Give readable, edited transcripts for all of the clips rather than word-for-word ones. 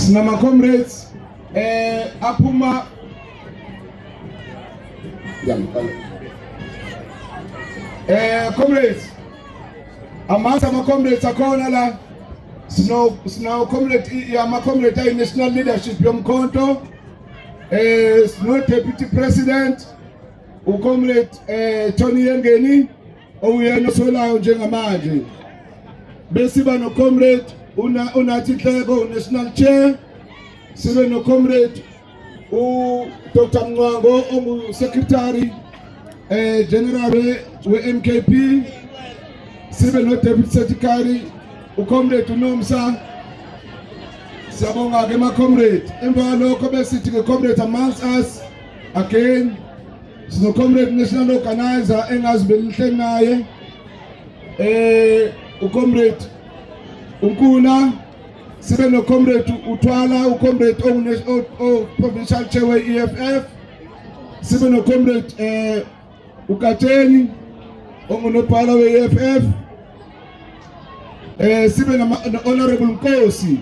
Sinama comrades aphuma comrades amasa ama comrades akhona la sino comrade ama comrade ay national leadership yomkhonto sino deputy president u comrade Tony Yengeni oyena osolayo njengamanje bese ba no comrade unathi Nhleko national chair sibe no comrade u Dr Mncwango ongu secretary general we MKP sibe no deputy secretary u comrade uNomsa siyabonga ke ma comrade emva lokho besithi ke comrade amongst us again sino comrade national organizer engazibelihle naye u comrade uNkuna sibe no comrade uThwala u comrade o provincial chair we EFF sibe no comrade uKateni ongunobhala we EFF sibe na honorable Nkosi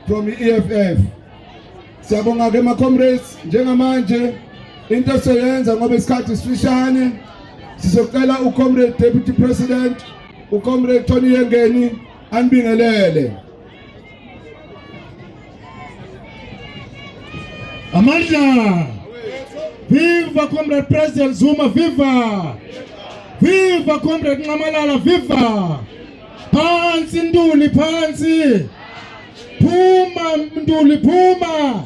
from EFF. Siyabonga ke ma comrades njengamanje into soyenza ngoba isikhathi sifishane sizocela u comrade deputy president u comrade Tony Yengeni anibingelele. Amandla. Viva comrade president Zuma, viva. Viva comrade Nxamalala, viva. Phansi Nduli, phansi. Phuma Nduli, phuma.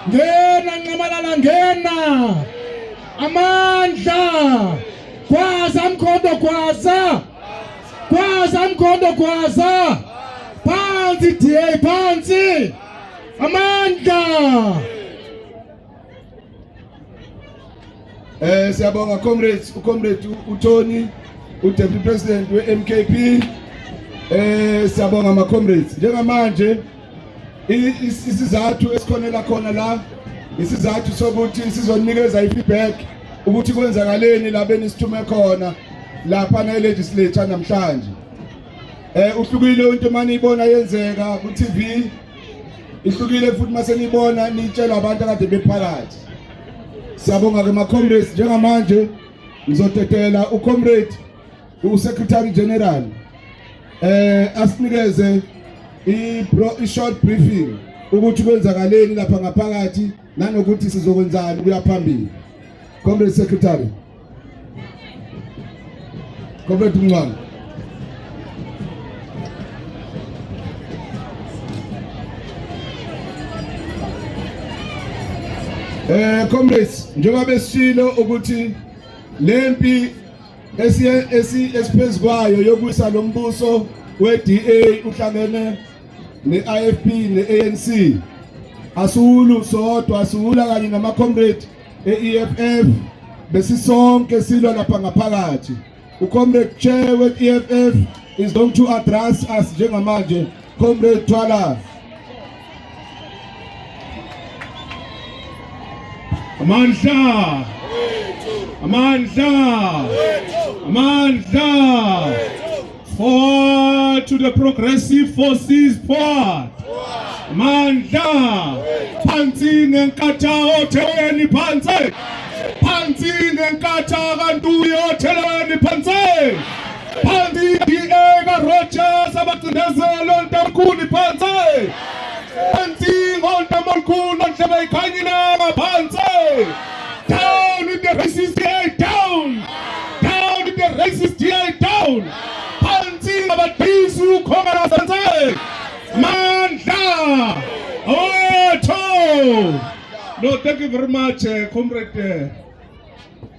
Ngena Nxamalala, ngena. Amandla. Kwaza Mkhondo, kwaza. Kwaza Mkhondo, kwaza. Phansi DA, phansi. Amandla. Siyabonga comrades ucomrade uTony uDeputy President we MKP. Siyabonga ma comrades njengamanje isizathu esikhonela khona la isizathu sokuthi sizonikeza ifeedback ukuthi kwenzakaleni labeni sithume khona lapha na legislature namhlanje. Uhlukile into manje ibona yenzeka ku TV ihlukile futhi mase nibona nitshela abantu akade bephakathi. Siyabonga ke ma comrades njengamanje ngizotetela u comrade u secretary general asinikeze i short briefing ukuthi kwenzakaleni lapha ngaphakathi nanokuthi sizokwenzani kuya phambili. Comrade secretary. Comrade Mncwango. Comrades njengoba besilo ukuthi lempi esiphezukwayo yokusa lombuso weDA uhlangene neIFP neANC asulu sodwa asula kanye nama comrade eEFF besisonke silwa lapha ngaphakathi. uComrade chair weEFF is going to address us njengamanje. Comrade Thwala. Amandla. Amandla. Amandla. Forward to the progressive forces, forward. Amandla. Phansi ngenkatha othelweni phansi. Phansi ngenkatha kantuyo othelweni phansi. Phansi DA kaRogers abacindezelo ntamkhulu phansi. Phansi ngontamkhulu ndlebe ikhanyina phansi. Down with the racist DA, down. Down with the racist DA, down. Phansi abadisi ukhongela phansi. Amandla. No, thank you very much, Comrade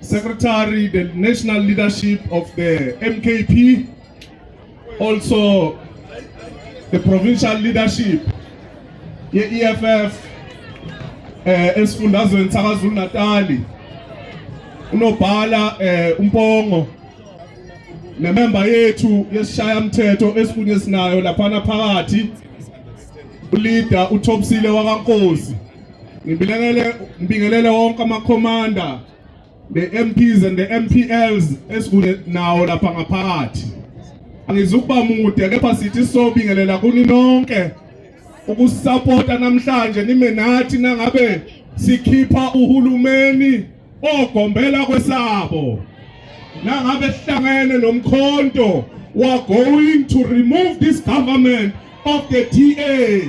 Secretary, the national leadership of the MKP, also the provincial leadership, the EFF, esifundazweni saKwaZulu Natal, unobhala uMpongo, nemember yethu yesishayamthetho esifunye sinayo laphana phakathi, uleader uThobisile wakaNkosi. Ngibingelele wonke ama-commander, the MPs and the MPLs esifunye nawo lapha ngaphakathi. Angizukuba mude kepha sithi sobingelela kuni nonke ukusupporta namhlanje nime nathi nangabe sikhipha uhulumeni ogombela kwesabo nangabe sihlangene nomkhonto we are going to remove this government of the DA.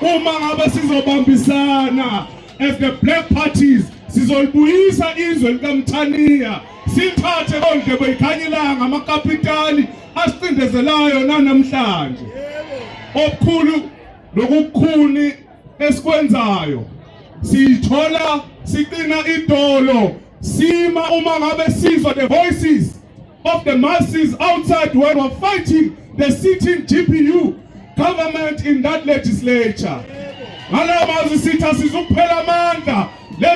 Uma ngabe sizobambisana as the black parties sizolibuyisa izwe likaMthaniya sithathe konke beyikhanyilanga amakapitali asicindezelayo namhlanje okukhulu lokukhuni esikwenzayo sithola siqina idolo sima uma ngabe sizwa the voices of the masses outside where we're fighting the sitting GPU government in that legislature. Let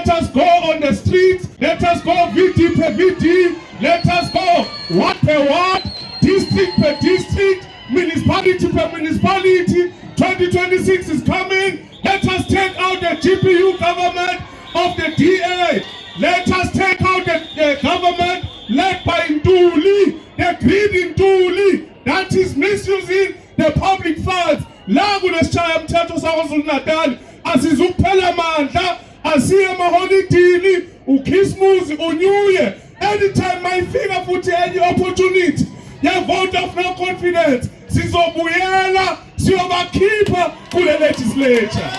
us go on the streets, let us go VD per VD, let us go ward per ward, district per district, municipality per municipality. 2026 is coming. Let us take out the GPU government of the DA. Let us take out the government led by Nduli, the greedy Nduli that is misusing the public funds. La kunesichaya mthetho saKwaZulu-Natal asizukuphela amandla asiye emaholidini uKhismusi uNew anytime mayifika futhi enye opportunity ye vote of no confidence sizobuyela siyobakhipha kule legislature.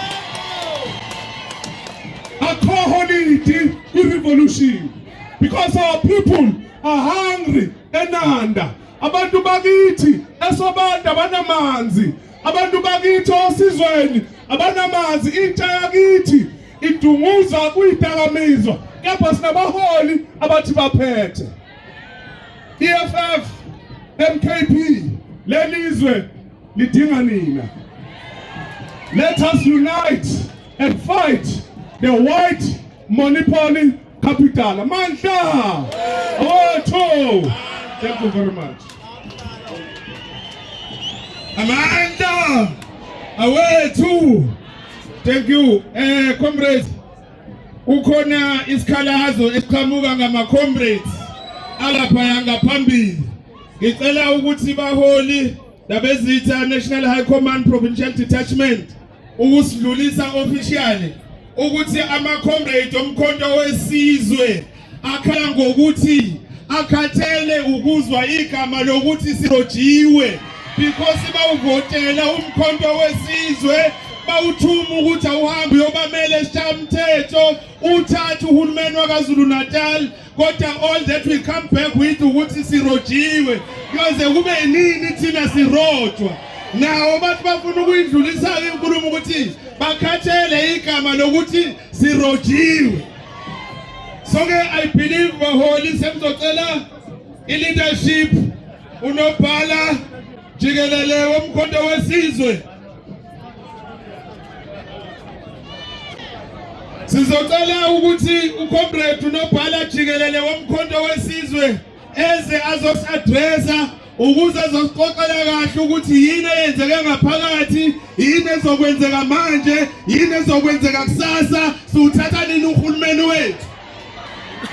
Akho holiday revolution because our people are hungry enanda. Abantu bakithi esobanda banamanzi, abantu bakithi osizweni abanamanzi, intsha yakithi idunguza kuyidakamizwa kepha sinabaholi abathi baphethe. EFF MKP lelizwe lidinga nina. Let us unite and fight the white monopoly capital. Amandla awethu. Thank you very much. Amanda awethu. Thank you. Comrades, ukhona isikhalazo esiqhamuka ngama comrades alapha ngaphambili. Ngicela ukuthi baholi labezitha National High Command Provincial Detachment ukusidlulisa officially ukuthi ama comrades omkhonto wesizwe akhala ngokuthi akhathele ukuzwa igama lokuthi sirojiwe because bawuvotela umkhonto wesizwe bawuthuma ukuthi awuhambe uyobamela eshamthetho uthatha uhulumeni waKwaZulu-Natal kodwa all that we come back with ukuthi sirojiwe kuze kube nini thina sirojwa nawo bathi bafuna ukuyidlulisa inkulumo ukuthi bakhathele igama lokuthi sirojiwe. So I believe baholi semzocela i-leadership unobhala jikelele womkhonto wesizwe sizocela ukuthi ucomrade unobhala jikelele womkhonto wesizwe eze azosadressa ukuze azosixoxela kahle ukuthi yini eyenzeke ngaphakathi, yini ezokwenzeka manje, yini ezokwenzeka kusasa, siuthatha nini uhulumeni wethu.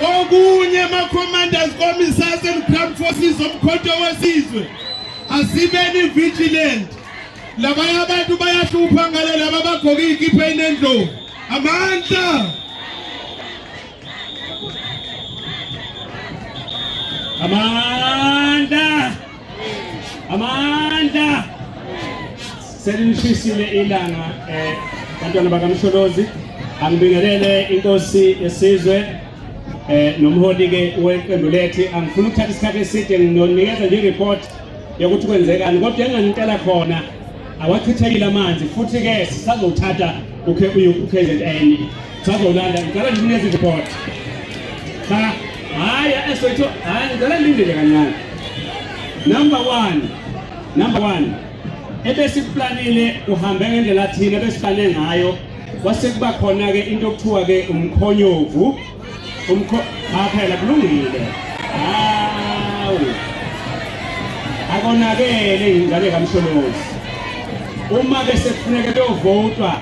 Okunye ama-commanders commissars and ground forces omkhonto wesizwe asibeni vigilant. Labanye abantu bayahlupha ngale laba bagqoka ikipa enendlovu. Amandla Amanda Amanda selinishishile ilanga bantwana bakaMsholozi angibingelele inkosi yesizwe nomholi ke weqembu lethu angifuna ukuthatha isikhathi eside nginonikeza nje report yokuthi kwenzekani kodwa engangitela khona awachithekile amanzi futhi ke sisazothatha uKZN sizolanda ngicela nginikeze report cha haya esotho hayi ngicela lindele kancane. Number one ebesikuplanile uhambe ngendlela thina besihlale ngayo kwase kuba khona ke into okuthiwa ke umkhonyovu phela kulungile hawu akonakele ingane kaMsholozi uma ke sekufuneka beyovotwa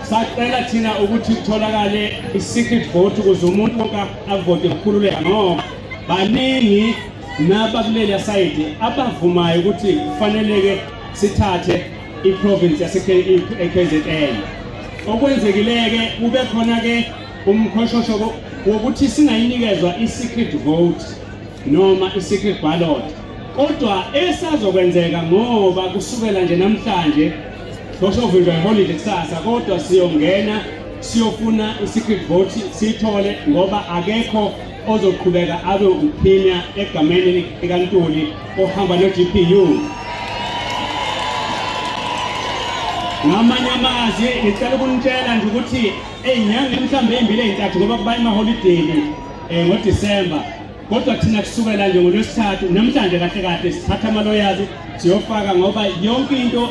sacela thina ukuthi kutholakale i-secret vote ukuze umuntu wonke avote ukukhululeka ngoba baningi nabakuleli side abavumayo ukuthi kufanele ke sithathe iprovince yase-KZN. Okwenzekileke kube khona ke umkhoshosho wokuthi singayinikezwa i-secret vote noma i-secret ballot. Kodwa esazokwenzeka ngoba kusukela nje namhlanje sovinjwa iholiday kusasa, kodwa siyongena siyofuna i-secret vote siyithole ngoba akekho ozoqhubeka abe uphinya egameni likaNtuli ohamba no-GPU. Ngamanye amazwi ngicela ukunitshela nje ukuthi ey'nyangeni mhlawumbe ey'mbili ey'ntathu ngoba kuba emaholideni ngoDisemba, kodwa thina kusukela nje ngoLwesithathu namhlanje kahle kahle sithatha amaloyazi siyofaka ngoba yonke into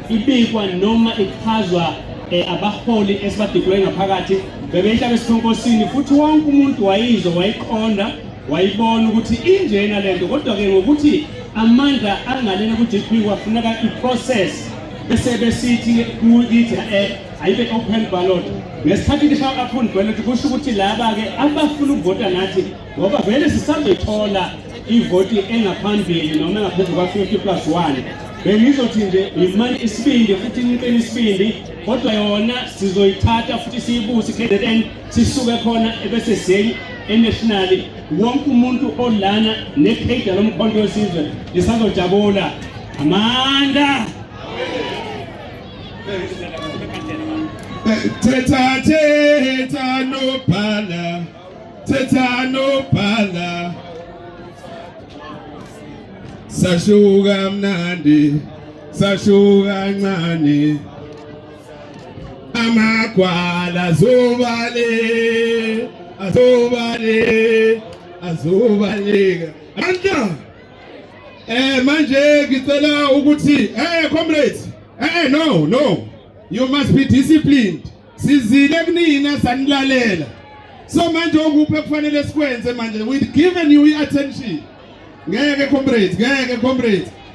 ibikwa noma ichazwa abaholi esibadikwe ngaphakathi bebehlaba esikhonkosini, futhi wonke umuntu wayizwa wayiqonda wayibona ukuthi injena lento. Kodwa ke ngokuthi amandla angalena ku-GP kwafuneka i-process bese besithi kuyithi ayibe open ballot. Ngesikhathi kisha open ballot kusho ukuthi laba ke abafuna ukuvota nathi ngoba vele sisazoyithola ivoti engaphambili noma engaphezulu kwa-50+1. Bengizothi nje imali isibindi futhi nimpeni isibindi, kodwa yona sizoyithatha futhi siyibuse i-KZN sisuke khona ebese siye e-national. Wonke umuntu olana nepheda lomkhonto wesizwe lisazojabula. Amanda Teta no pala sashuka mnandi sashuka ncane amagwala azobaleka anta manje ngicela ukuthi comrades no you must be disciplined. Sizile kunina sanilalela, so manje okuphe kufanele sikwenze manje, we've given you attention. Ngeke comrades,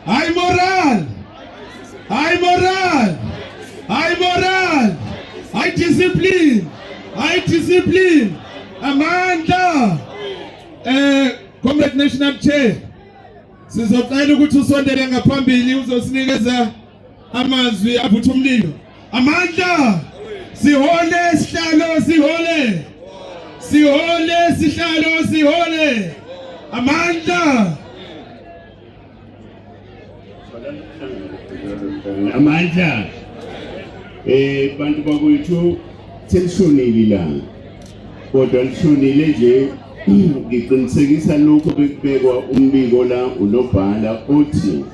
high moral, high discipline, amandla. Comrade National Chair, sizocela ukuthi usondele ngaphambili uzosinikeza amazwi avutha umlilo. Amandla, sihole sihlalo. Amandla. Bantu bakwethu selishonile ilanga, kodwa lishonile nje ngiqinisekisa lokho bekubekwa umbiko la unobhala othi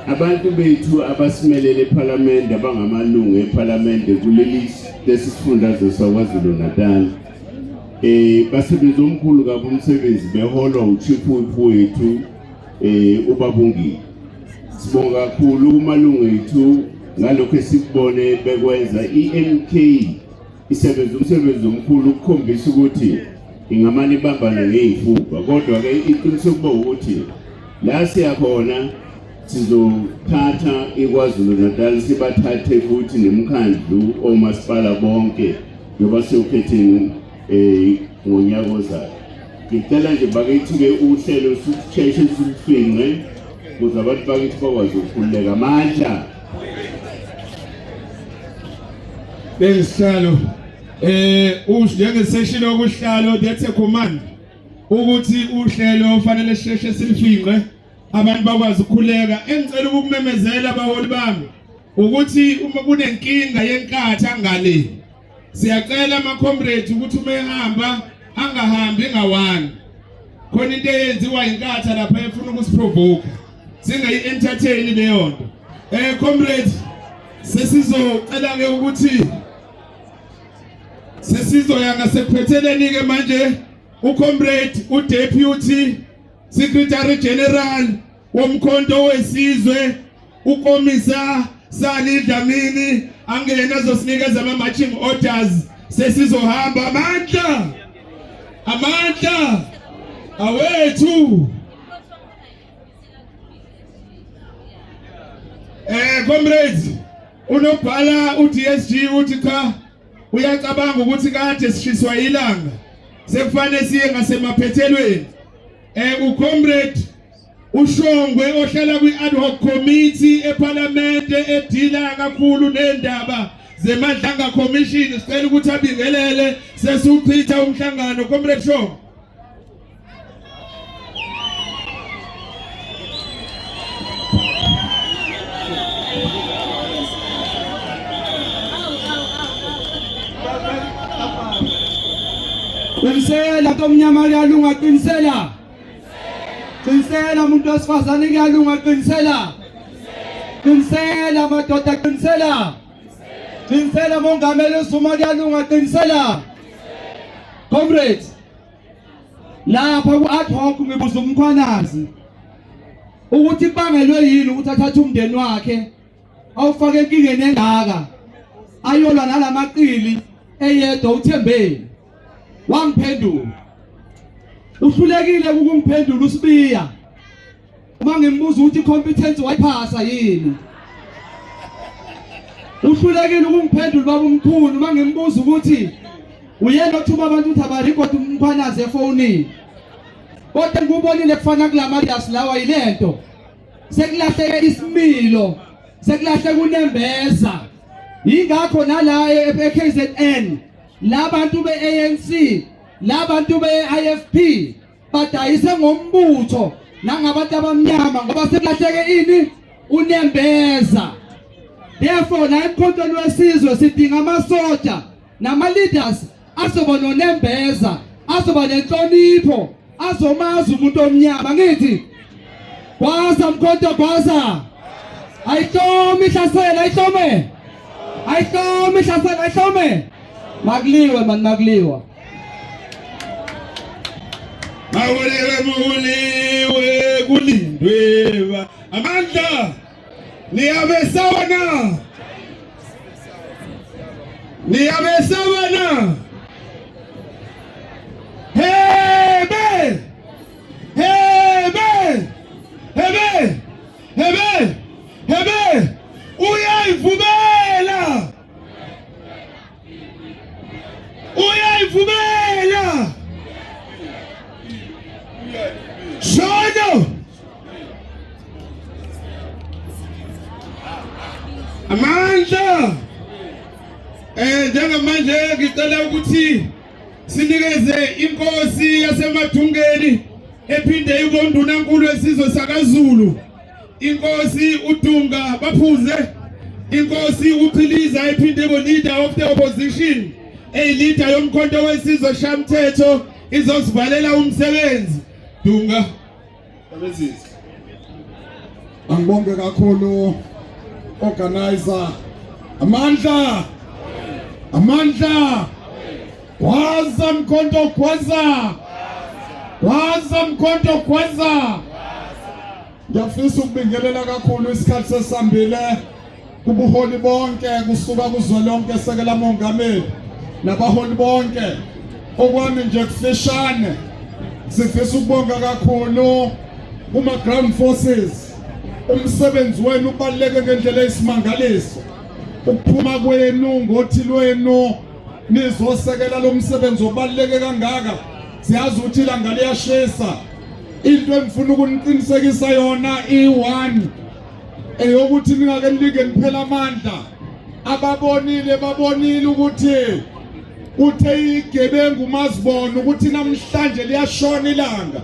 abantu bethu abasimelele eParliament abangamalungu eParliament kuleli lesifundazwe saKwaZulu Natal basebenza omkhulu kabi umsebenzi beholwa uChief wethu uBabungile. Sibonga kakhulu kumalungu ethu ngalokho esikubone bekwenza. iMK isebenza umsebenzi omkhulu ukukhombisa ukuthi ingamani ibambana ngeifuba, kodwa ke iqiniseko kuba ukuthi la siyakhona sizothatha iKwaZulu Natal sibathathe futhi nemkhandlu omasipala bonke ngoba siyokhetheni ngonyaka ozayo. Ngicela nje bakithi ke uhlelo sikusheshe silufinqe ukuze abantu bakithi bakwazi ukukhululeka. Amandla Bengihlalo njenge session okuhlalo, that's a command ukuthi uhlelo fanele sheshe silifinqe abantu bakwazi ukukhuleka. Engicela ukumemezela abaholi bami ukuthi uma kunenkinga yenkatha ngale, siyacela ama comrades ukuthi uma ehamba angahambi ngawani, khona into eyenziwa inkatha lapha efuna ukusiprovoke, singayi-entertain leyo nto. Comrades, sesizocela ke ukuthi sesizoya ngasekuphetheleni ke manje ucomrade uDeputy Secretary General womkhonto wesizwe uKomisa Sali Dlamini angena zosinikeza ama marching orders. Sesizohamba. Amandla awethu. Comrades, unobhala uDSG uthi cha uyacabanga ukuthi kade sishiswa ilanga sekufanele siye ngasemaphethelweni. uComrade uShongwe ohlala kwi-ad hoc committee eParliament edila kakhulu nendaba zemadlanga commission sicela ukuthi abingelele sesiuchitha umhlangano Comrade Shongwe. Qinisela komnyama kuyalunga qinisela. Qinisela umuntu wesifazane kuyalunga qinisela. Qinisela madoda qinisela. Qinisela mongameli uSuma kuyalunga qinisela. Comrades, lapha ku-ad hoc ngibuza umkhwanazi ukuthi kubangelwe yini ukuthi athathe umndeni wakhe awufake enkingeni engaka ayolwa nalamaqili eyedwa uThembeni. Wangiphendula. Uhlulekile ukungiphendula uSibiya. Uma ngimbuza ukuthi competence wayiphasa yini. Uhlulekile ukungiphendula baba umkhulu uma ngimbuza ukuthi uyena othuma abantu ukuthi abarecord umkhwanazi efonini. Kodwa ngubonile kufana kulamarias lawa yilento. Sekulahleke isimilo, sekulahleke unembeza. Yingakho nala eKZN labantu beANC, labantu beIFP badayise ngombutho nangabantu abamnyama ngoba sekulahleke ini unembeza. Therefore la emkhontweni wesizwe sidinga amasoja nama leaders azoba nonembeza, azoba nenhlonipho, azomazi umuntu omnyama ngithi kwaza mkhonto kwaza ayihlomi ihlasela ayihlome ayihlomi ihlasela ayihlome makuliwe man makuliwa Awuliwe kulindwe amandla niyabesaba na hebe hebe hebe hebe hebe uyayivumela Shono amandla njengamanje ngicela ukuthi sinikeze inkosi yaseMadungeni ephinde ikondunankulu wesizwe sakaZulu, inkosi uDunga Baphuze, inkosi uQhiliza ephinde leader of the opposition, leader yomkhonto wesizwe Shamthetho izosivalela umsebenzi. Dunga abezizwe Angibonge kakhulu organizer. Amandla waza mkhonto kwaza ngiyafisa ukubingelela kakhulu isikhathi sesambile kubuholi bonke kusuka kuzwelonke sekela mongameli nabaholi bonke. Okwami nje kufishane sifisa ukubonga kakhulu kuma ground forces. Umsebenzi wenu ubaluleke ngendlela eyisimangaliso. Ukuphuma kwenu ngothi lwenu nizosekela lo msebenzi obaluleke kangaka. Siyazi ukuthi ilanga liyashisa. Into engifuna ukuniqinisekisa yona i1 eyokuthi ningake nilike niphela amandla. Ababonile babonile ukuthi uthe igebengu mazibona ukuthi namhlanje liyashona ilanga.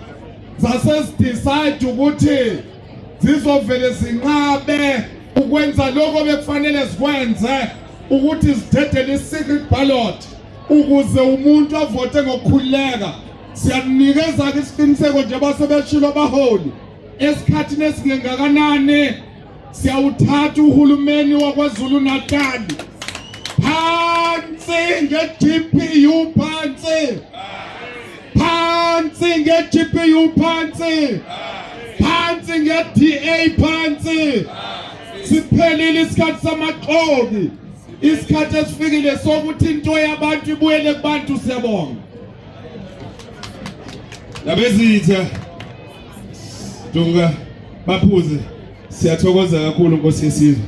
Zase decide ukuthi zizovele zinqabe ukwenza lokho bekufanele sikwenze ukuthi zithethe secret ballot ukuze umuntu avote ngokukhuleka. Siyanikeza ke isiqiniseko nje basebeshilo abaholi esikhathini esingengakanani siyawuthatha uhulumeni wakwaZulu Natal phansi nge-GPU phansi nge-GPU phansi nge-DA phansi. Siphelile isikhathi samaxoki, isikhathi esifikile sokuthi into yabantu ibuyele kubantu. Siyabonga labezitha Dunga Baphuze, siyathokoza kakhulu Nkosi yesizwe.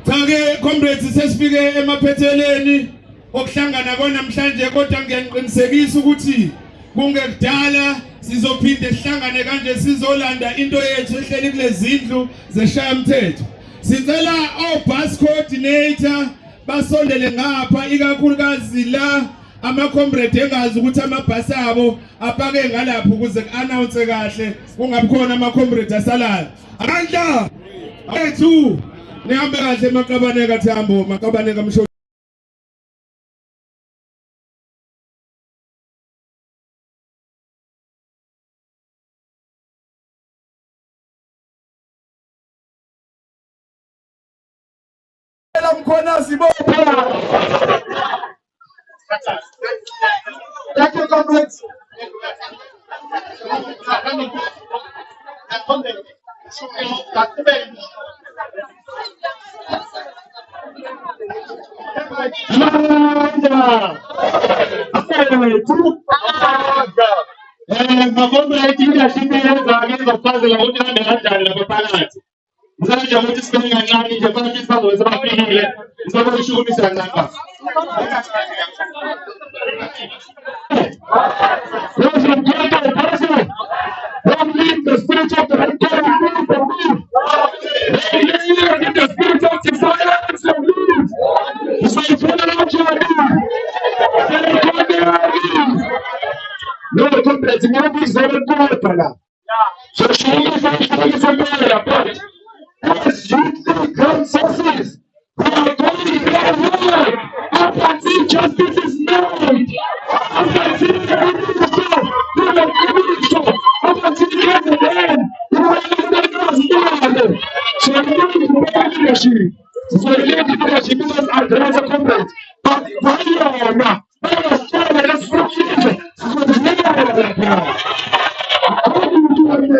Cha-ke comrades, sesifike emaphetheleni okuhlangana konamhlanje, kodwa ngiyaniqinisekisa ukuthi kungekudala sizophinde sihlangane kanje sizolanda into yethu ehleli kulezindlu zeshayamthetho. Sicela bus coordinator basondele ngapha ikakhulukazi la ama-comrade engazi ukuthi amabhasi abo apake ngalapho ukuze ku-announce kahle kungabi khona ama-comrade asalayo. Amandla ethu nihambe kahle Makabaneka Thambo, Makabaneka Msho. Mkhonasi bo. Thank you, comrades. Mzalisha wote sipenga nani japana kisa ndo zama pili sababu shughuli sana hapa. The spirit of the spirit of defiance and belief. So if you don't no, the complex is very good. So she is a as you become sources who are going to up until justice is made, up until everything is done, up until the end of the end, you will not know. So I'm going to be leadership. So leadership is as a comrade. But why you are not? Let's put it. So the name how do you do it?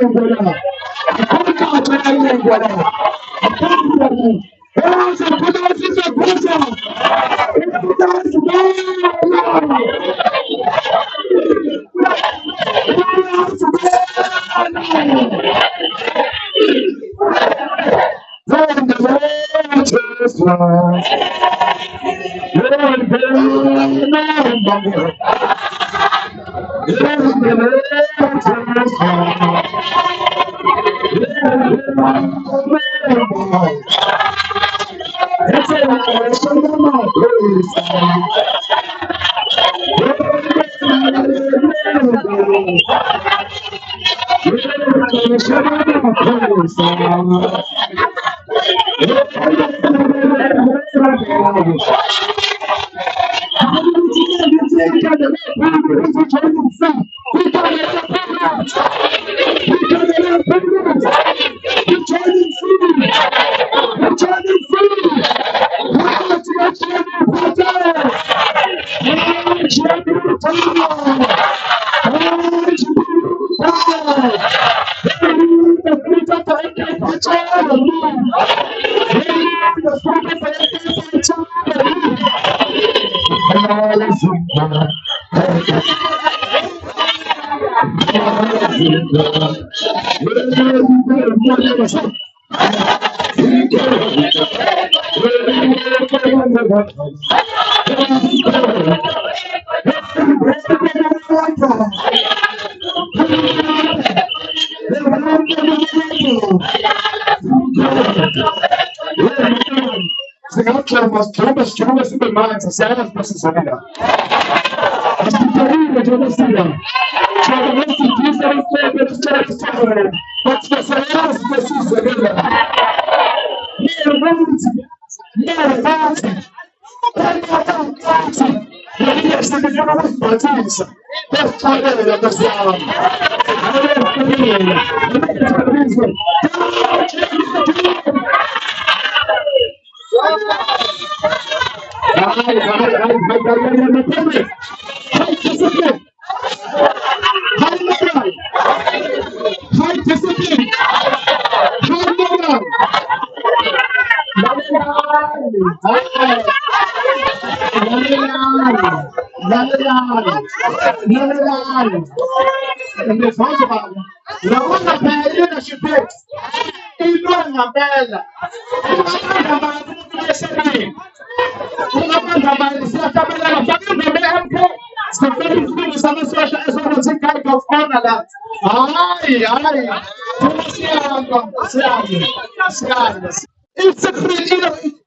It's a free,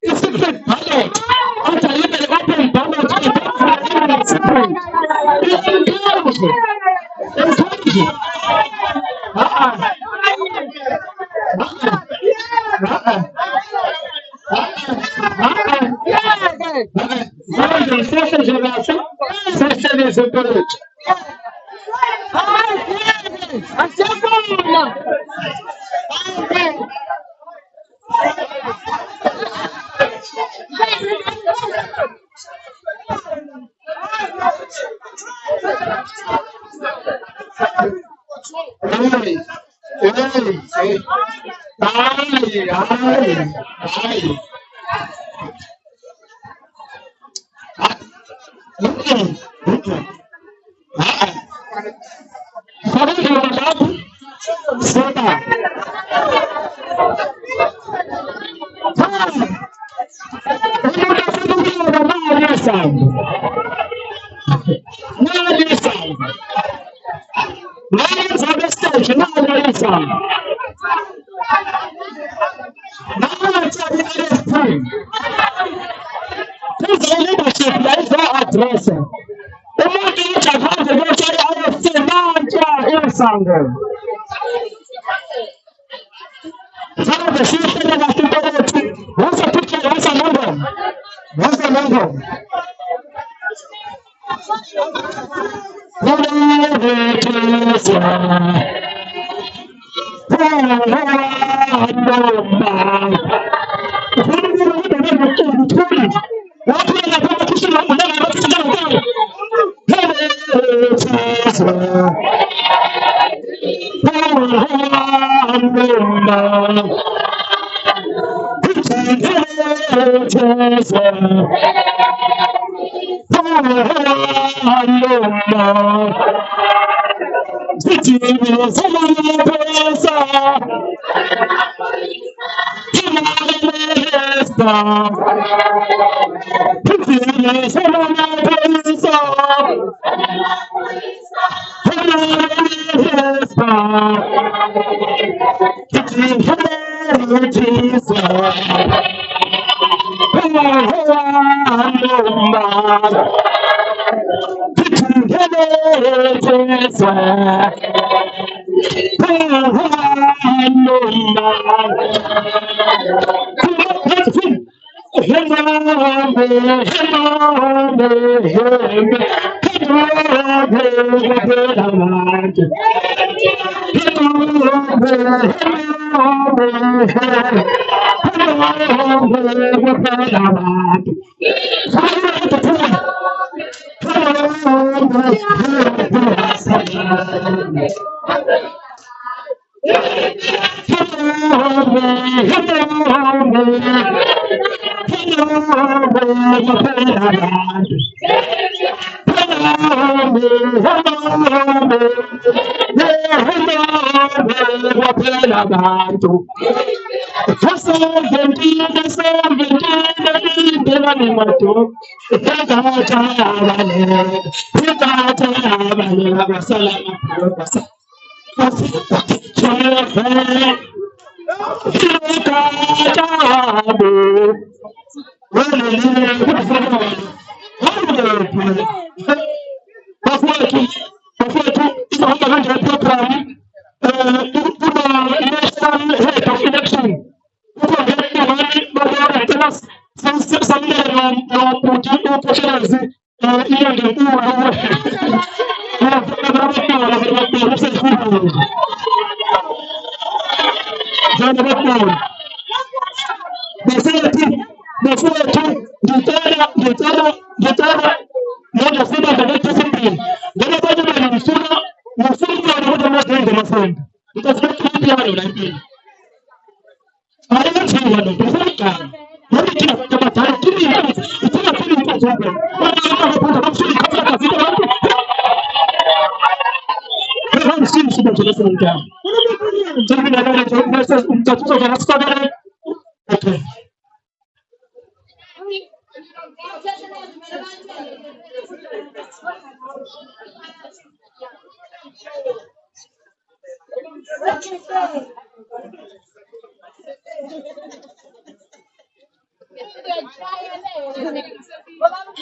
it's a free ballot. After you may open ballot, it's free. It's incredible. Incredible. Sexta geração, sexta geração política. Social